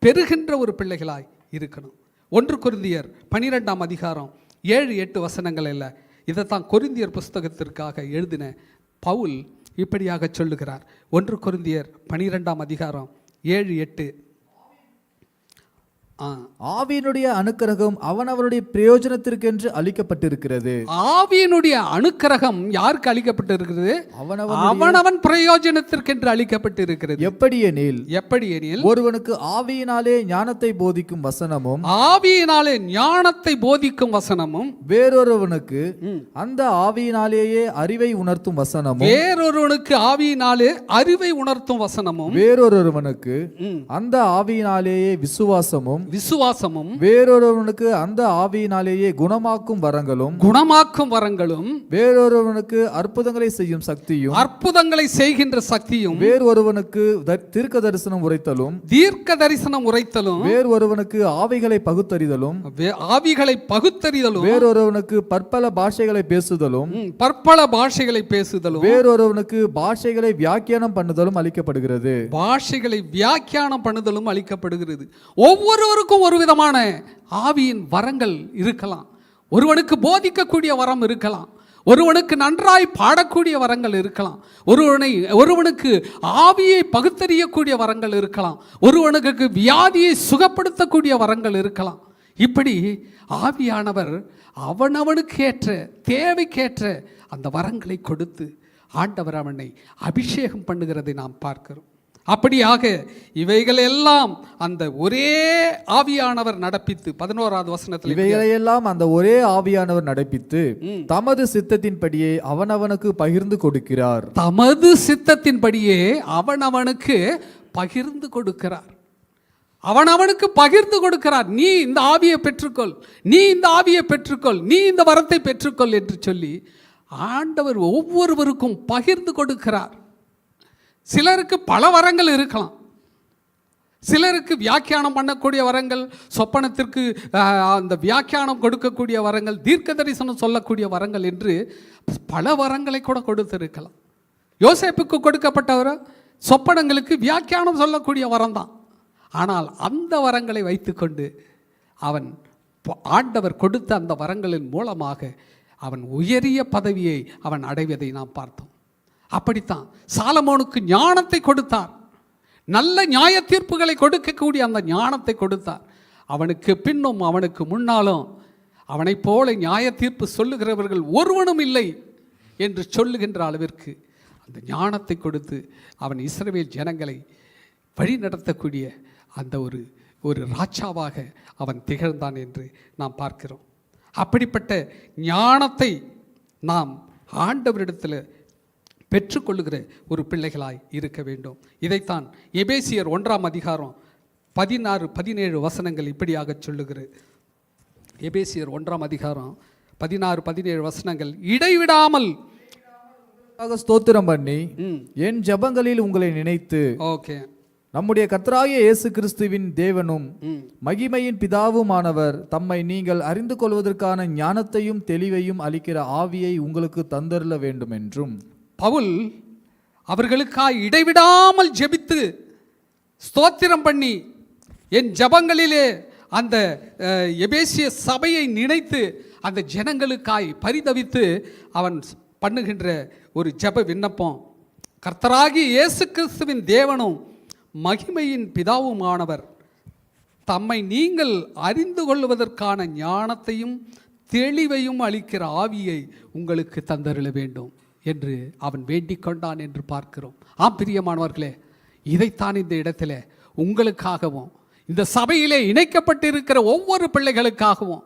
பெறுகின்ற ஒரு பிள்ளைகளாய் இருக்கணும். 1 கொரிந்தியர் 12ஆம் அதிகாரம் 7-8 வசனங்கள் இல்லை, இதைத்தான் கொரிந்தியர் புஸ்தகத்திற்காக எழுதின பவுல் இப்படியாக சொல்லுகிறார். 1 கொரிந்தியர் 12ஆம் அதிகாரம் 7-8. ஆவியினுடைய அனுக்கிரகம் அவனவருடைய பிரயோஜனத்திற்கென்று அளிக்கப்பட்டிருக்கிறது. ஆவியினுடைய அனுக்கிரகம் யாருக்கு அளிக்கப்பட்டிருக்கிறது? அவனவன் பிரயோஜனத்திற்கென்று அளிக்கப்பட்டிருக்கிறது. எப்படியெனில் ஒருவனுக்கு ஆவியினாலே ஞானத்தை போதிக்கும் வசனமும் வேறொருவனுக்கு அந்த ஆவியினாலேயே அறிவை உணர்த்தும் வசனமும் வேறொருவனுக்கு அந்த ஆவியினாலேயே விசுவாசமும் வேறொருவனுக்கு அந்த ஆவியினாலேயே குணமாக்கும் வரங்களும் வேறொருவனுக்கு அற்புதங்களை செய்கின்ற சக்தியும் வேறொருவனுக்கு தீர்க்க தரிசனம் உரைத்தலும் வேறொருவனுக்கு ஆவிகளை பகுத்தறிதலும் வேறொருவனுக்கு பற்பல பாஷைகளை பேசுதலும் வேறொருவனுக்கு பாஷைகளை வியாக்கியானம் பண்ணுதலும் அளிக்கப்படுகிறது. ஒவ்வொருவருக்கும் ஒரு விதமான ஆவியின் வரங்கள் இருக்கலாம். ஒருவனுக்கு போதிக்கக்கூடிய வரம் இருக்கலாம், ஒருவனுக்கு நன்றாய் பாடக்கூடிய வரங்கள் இருக்கலாம், ஒருவனுக்கு ஆவியை பகுத்தறியக்கூடிய வரங்கள் இருக்கலாம், ஒருவனுக்கு வியாதியை சுகப்படுத்தக்கூடிய வரங்கள் இருக்கலாம். இப்படி ஆவியானவர் அவனவனுக்கு ஏற்ற தேவைக்கேற்ற அந்த வரங்களை கொடுத்து ஆண்டவர் அவனை அபிஷேகம் பண்ணுகிறதை நாம் பார்க்கிறோம். அப்படியாக இவைகள் எல்லாம் அந்த ஒரே ஆவியானவர் நடப்பித்து 11வது வசனத்தில் இவைகளையெல்லாம் அந்த ஒரே ஆவியானவர் நடப்பித்து தமது சித்தத்தின்படியே அவனவனுக்கு பகிர்ந்து கொடுக்கிறார். தமது சித்தத்தின்படியே அவனவனுக்கு பகிர்ந்து கொடுக்கிறார். அவனவனுக்கு பகிர்ந்து கொடுக்கிறார். நீ இந்த ஆவியை பெற்றுக்கொள், நீ இந்த ஆவியை பெற்றுக்கொள், நீ இந்த வரத்தை பெற்றுக்கொள் என்று சொல்லி ஆண்டவர் ஒவ்வொருவருக்கும் பகிர்ந்து கொடுக்கிறார். சிலருக்கு பல வரங்கள் இருக்கலாம், சிலருக்கு வியாக்கியானம் பண்ணக்கூடிய வரங்கள், சொப்பனத்திற்கு அந்த வியாக்கியானம் கொடுக்கக்கூடிய வரங்கள், தீர்க்க தரிசனம் சொல்லக்கூடிய வரங்கள் என்று பல வரங்களை கூட கொடுத்திருக்கலாம். யோசேப்புக்கு கொடுக்கப்பட்டவர் சொப்பனங்களுக்கு வியாக்கியானம் சொல்லக்கூடிய வரம் தான். ஆனால் அந்த வரங்களை வைத்துக்கொண்டு அவன் ஆண்டவர் கொடுத்த அந்த வரங்களின் மூலமாக அவன் உயரிய பதவியை அவன் அடைவதை நாம் பார்த்தோம். அப்படித்தான் சாலமோனுக்கு ஞானத்தை கொடுத்தார், நல்ல நியாய தீர்ப்புகளை கொடுக்கக்கூடிய அந்த ஞானத்தை கொடுத்தார். அவனுக்கு பின்னும் அவனுக்கு முன்னாலும் அவனைப் போல நியாய தீர்ப்பு சொல்லுகிறவர்கள் ஒருவனும் இல்லை என்று சொல்லுகின்ற அளவிற்கு அந்த ஞானத்தை கொடுத்து அவன் இஸ்ரவேல் ஜனங்களை வழி நடத்தக்கூடிய அந்த ஒரு ராஜாவாக அவன் திகழ்ந்தான் என்று நாம் பார்க்கிறோம். அப்படிப்பட்ட ஞானத்தை நாம் ஆண்டவரிடத்தில் பெற்றுக்கொள்ளுகிற ஒரு பிள்ளைகளாய் இருக்க வேண்டும். இதைத்தான் எபேசியர் 1ஆம் அதிகாரம் 16-17 வசனங்கள் இப்படியாக சொல்லுகிறது. எபேசியர் 1ஆம் அதிகாரம் 16-17 வசனங்கள், இடைவிடாமல் ஸ்தோத்திரம் பண்ணி என் ஜெபங்களில் உங்களை நினைத்து நம்முடைய கர்த்தராகிய இயேசு கிறிஸ்துவின் தேவனும் மகிமையின் பிதாவுமானவர் தம்மை நீங்கள் அறிந்து கொள்வதற்கான ஞானத்தையும் தெளிவையும் அளிக்கிற ஆவியை உங்களுக்கு தந்தருள வேண்டும் என்றும். பவுல் அவர்களுக்காய் இடைவிடாமல் ஜெபித்து ஸ்தோத்திரம் பண்ணி என் ஜெபங்களிலே அந்த எபேசிய சபையை நினைத்து அந்த ஜனங்களுக்காய் பரிதவித்து அவன் பண்ணுகின்ற ஒரு ஜெப விண்ணப்பம், கர்த்தராகிய இயேசு கிறிஸ்துவின் தேவனும் மகிமையின் பிதாவுமானவர் தம்மை நீங்கள் அறிந்து கொள்வதற்கான ஞானத்தையும் தெளிவையும் அளிக்கிற ஆவியை உங்களுக்கு தந்தருள வேண்டும் என்று அவன் வேண்டிக் கொண்டான் என்று பார்க்கிறோம். பிரியமானவர்களே, இதைத்தான் இந்த இடத்துல உங்களுக்காகவும் இந்த சபையிலே இணைக்கப்பட்டிருக்கிற ஒவ்வொரு பிள்ளைகளுக்காகவும்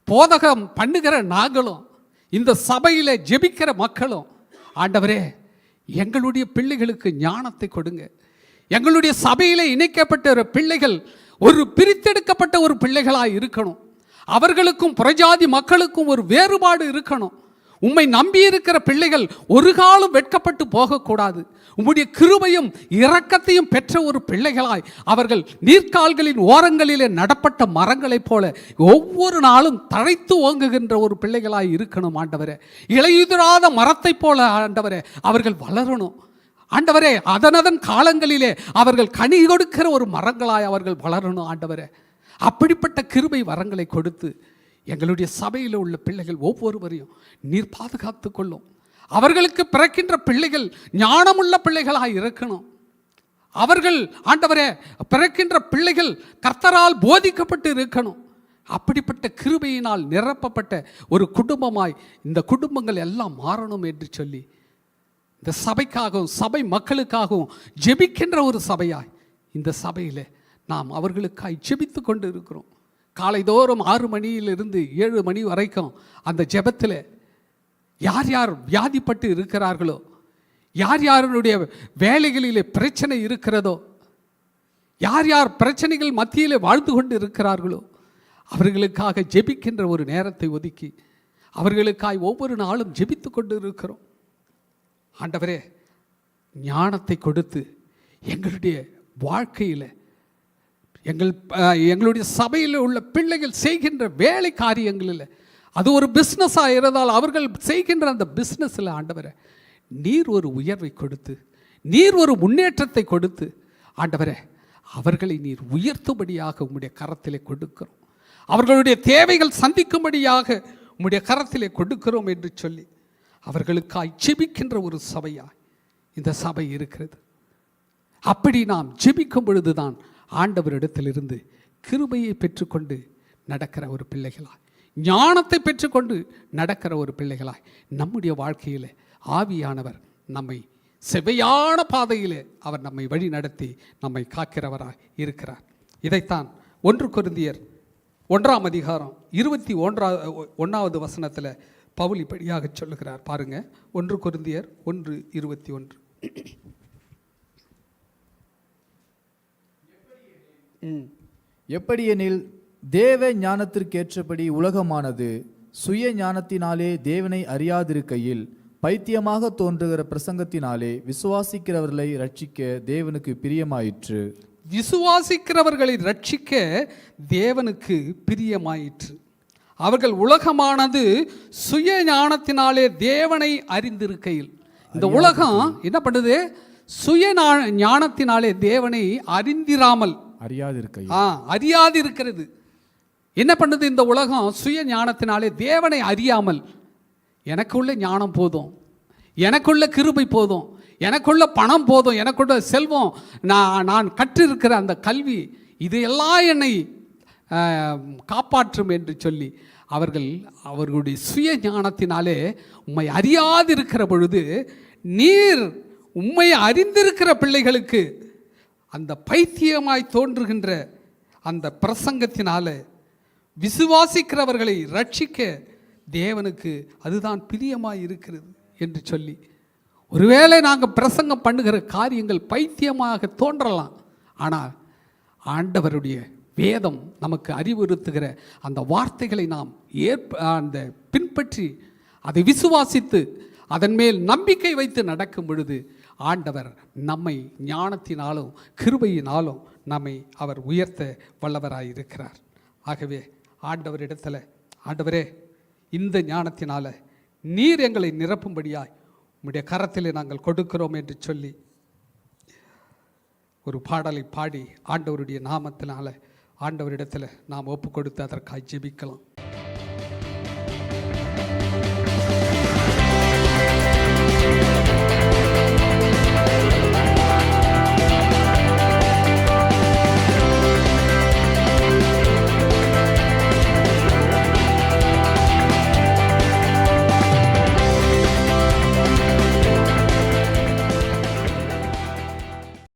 போதகம் பண்ணுகிற நாங்களும் இந்த சபையிலே ஜெபிக்கிற மக்களும், ஆண்டவரே எங்களுடைய பிள்ளைகளுக்கு ஞானத்தை கொடுங்க. எங்களுடைய சபையிலே இணைக்கப்பட்ட பிள்ளைகள் ஒரு பிரித்தெடுக்கப்பட்ட ஒரு பிள்ளைகளாக இருக்கணும். அவர்களுக்கும் புறஜாதி மக்களுக்கும் ஒரு வேறுபாடு இருக்கணும். உம்மை நம்பி இருக்கிற பிள்ளைகள் ஒரு காலம் வெட்கப்பட்டு போகக்கூடாது. உம்முடைய கிருபையும் இரக்கத்தையும் பெற்ற ஒரு பிள்ளைகளாய் அவர்கள் நீர்க்கால்களின் ஓரங்களிலே நடப்பட்ட மரங்களைப் போல ஒவ்வொரு நாளும் தழைத்து ஓங்குகின்ற ஒரு பிள்ளைகளாய் இருக்கணும். ஆண்டவரே, இலையுதிராத மரத்தைப் போல ஆண்டவரே அவர்கள் வளரணும். ஆண்டவரே, அதனதன் காலங்களிலே அவர்கள் கனி கொடுக்கிற ஒரு மரங்களாய் அவர்கள் வளரணும். ஆண்டவரே, அப்படிப்பட்ட கிருபை வரங்களை கொடுத்து எங்களுடைய சபையில் உள்ள பிள்ளைகள் ஒவ்வொருவரையும் நீர் பாதுகாத்து கொள்ளும். அவர்களுக்கு பிறக்கின்ற பிள்ளைகள் ஞானமுள்ள பிள்ளைகளாக இருக்கணும். அவர்கள் ஆண்டவரே பிறக்கின்ற பிள்ளைகள் கர்த்தரால் போதிக்கப்பட்டு இருக்கணும். அப்படிப்பட்ட கிருபையினால் நிரப்பப்பட்ட ஒரு குடும்பமாய் இந்த குடும்பங்கள் எல்லாம் மாறணும் என்று சொல்லி இந்த சபைக்காகவும் சபை மக்களுக்காகவும் ஜெபிக்கின்ற ஒரு சபையாய் இந்த சபையில் நாம் அவர்களுக்காய் ஜெபித்து கொண்டு இருக்கிறோம். காலைதோறும் 6 மணியிலிருந்து 7 மணி வரைக்கும் அந்த ஜெபத்தில் யார் யார் வியாதிப்பட்டு இருக்கிறார்களோ, யார் யாருடைய வேலைகளிலே பிரச்சனை இருக்கிறதோ, யார் யார் பிரச்சனைகள் மத்தியிலே வாழ்ந்து கொண்டு இருக்கிறார்களோ அவர்களுக்காக ஜெபிக்கின்ற ஒரு நேரத்தை ஒதுக்கி அவர்களுக்காய் ஒவ்வொரு நாளும் ஜெபித்து கொண்டு இருக்கிறோம். ஆண்டவரே, ஞானத்தை கொடுத்து எங்களுடைய வாழ்க்கையில் எங்களுடைய சபையில் உள்ள பிள்ளைகள் செய்கின்ற வேலை காரியங்களில் அது ஒரு பிஸ்னஸாக இருந்தால் அவர்கள் செய்கின்ற அந்த பிஸ்னஸில் ஆண்டவரே நீர் ஒரு உயர்வை கொடுத்து நீர் ஒரு முன்னேற்றத்தை கொடுத்து ஆண்டவரே அவர்களை நீர் உயர்த்தும்படியாக உம்முடைய கரத்திலே கொடுக்கிறோம். அவர்களுடைய தேவைகள் சந்திக்கும்படியாக உம்முடைய கரத்திலே கொடுக்கிறோம் என்று சொல்லி அவர்களுக்காய் ஜெபிக்கின்ற ஒரு சபையாய் இந்த சபை இருக்கிறது. அப்படி நாம் ஜெபிக்கும் பொழுதுதான் ஆண்டவரிடத்திலிருந்து கிருபையை பெற்றுக்கொண்டு நடக்கிற ஒரு பிள்ளைகளாய், ஞானத்தை பெற்றுக்கொண்டு நடக்கிற ஒரு பிள்ளைகளாய் நம்முடைய வாழ்க்கையில் ஆவியானவர் நம்மை செவ்வையான பாதையில் அவர் நம்மை வழி நடத்தி நம்மை காக்கிறவராய் இருக்கிறார். இதைத்தான் 1 கொரிந்தியர் 1ஆம் அதிகாரம் 21வது வசனத்தில் பவுல் இப்படியாக சொல்லுகிறார். பாருங்க, 1 கொரிந்தியர் 1:21. எப்படியெனில் தேவ ஞானத்திற்கேற்றபடி உலகமானது சுய ஞானத்தினாலே தேவனை அறியாதிருக்கையில் பைத்தியமாக தோன்றுகிற பிரசங்கத்தினாலே விசுவாசிக்கிறவர்களை ரட்சிக்க தேவனுக்கு பிரியமாயிற்று. விசுவாசிக்கிறவர்களை ரட்சிக்க தேவனுக்கு பிரியமாயிற்று. அவர்கள் உலகமானது சுய ஞானத்தினாலே தேவனை அறிந்திருக்கையில், இந்த உலகம் என்ன பண்ணுது? சுய ஞானத்தினாலே தேவனை அறிந்திராமல் அறியாது இருக்கிறது. என்ன பண்ணுது இந்த உலகம்? சுய ஞானத்தினாலே தேவனை அறியாமல், எனக்குள்ள ஞானம் போதும், எனக்குள்ள கிருபை போதும், எனக்குள்ள பணம் போதும், எனக்குள்ள செல்வம், நான் கற்றிருக்கிற அந்த கல்வி, இதையெல்லாம் என்னை காப்பாற்றும் என்று சொல்லி அவர்களுடைய சுய ஞானத்தினாலே உம்மை அறியாதிருக்கிற பொழுது, நீர் உம்மை அறிந்திருக்கிற பிள்ளைகளுக்கு அந்த பைத்தியமாய் தோன்றுகின்ற அந்த பிரசங்கத்தினால விசுவாசிக்கிறவர்களை ரட்சிக்க தேவனுக்கு அதுதான் பிரியமாய் இருக்கிறது என்று சொல்லி, ஒருவேளை நாங்கள் பிரசங்கம் பண்ணுகிற காரியங்கள் பைத்தியமாக தோன்றலாம், ஆனால் ஆண்டவருடைய வேதம் நமக்கு அறிவுறுத்துகிற அந்த வார்த்தைகளை நாம் பின்பற்றி அதை விசுவாசித்து அதன் மேல் நம்பிக்கை வைத்து நடக்கும் பொழுது ஆண்டவர் நம்மை ஞானத்தினாலும் கிருபையினாலும் நம்மை அவர் உயர்த்த வல்லவராயிருக்கிறார். ஆகவே ஆண்டவரிடத்தில், ஆண்டவரே, இந்த ஞானத்தினால நீர் எங்களை நிரப்பும்படியாய் உம்முடைய கரத்திலே நாங்கள் கொடுக்கிறோம் என்று சொல்லி ஒரு பாடலை பாடி ஆண்டவருடைய நாமத்தினால ஆண்டவரிடத்தில் நாம் ஒப்பு கொடுத்து அதற்காக ஜெபிக்கலாம்.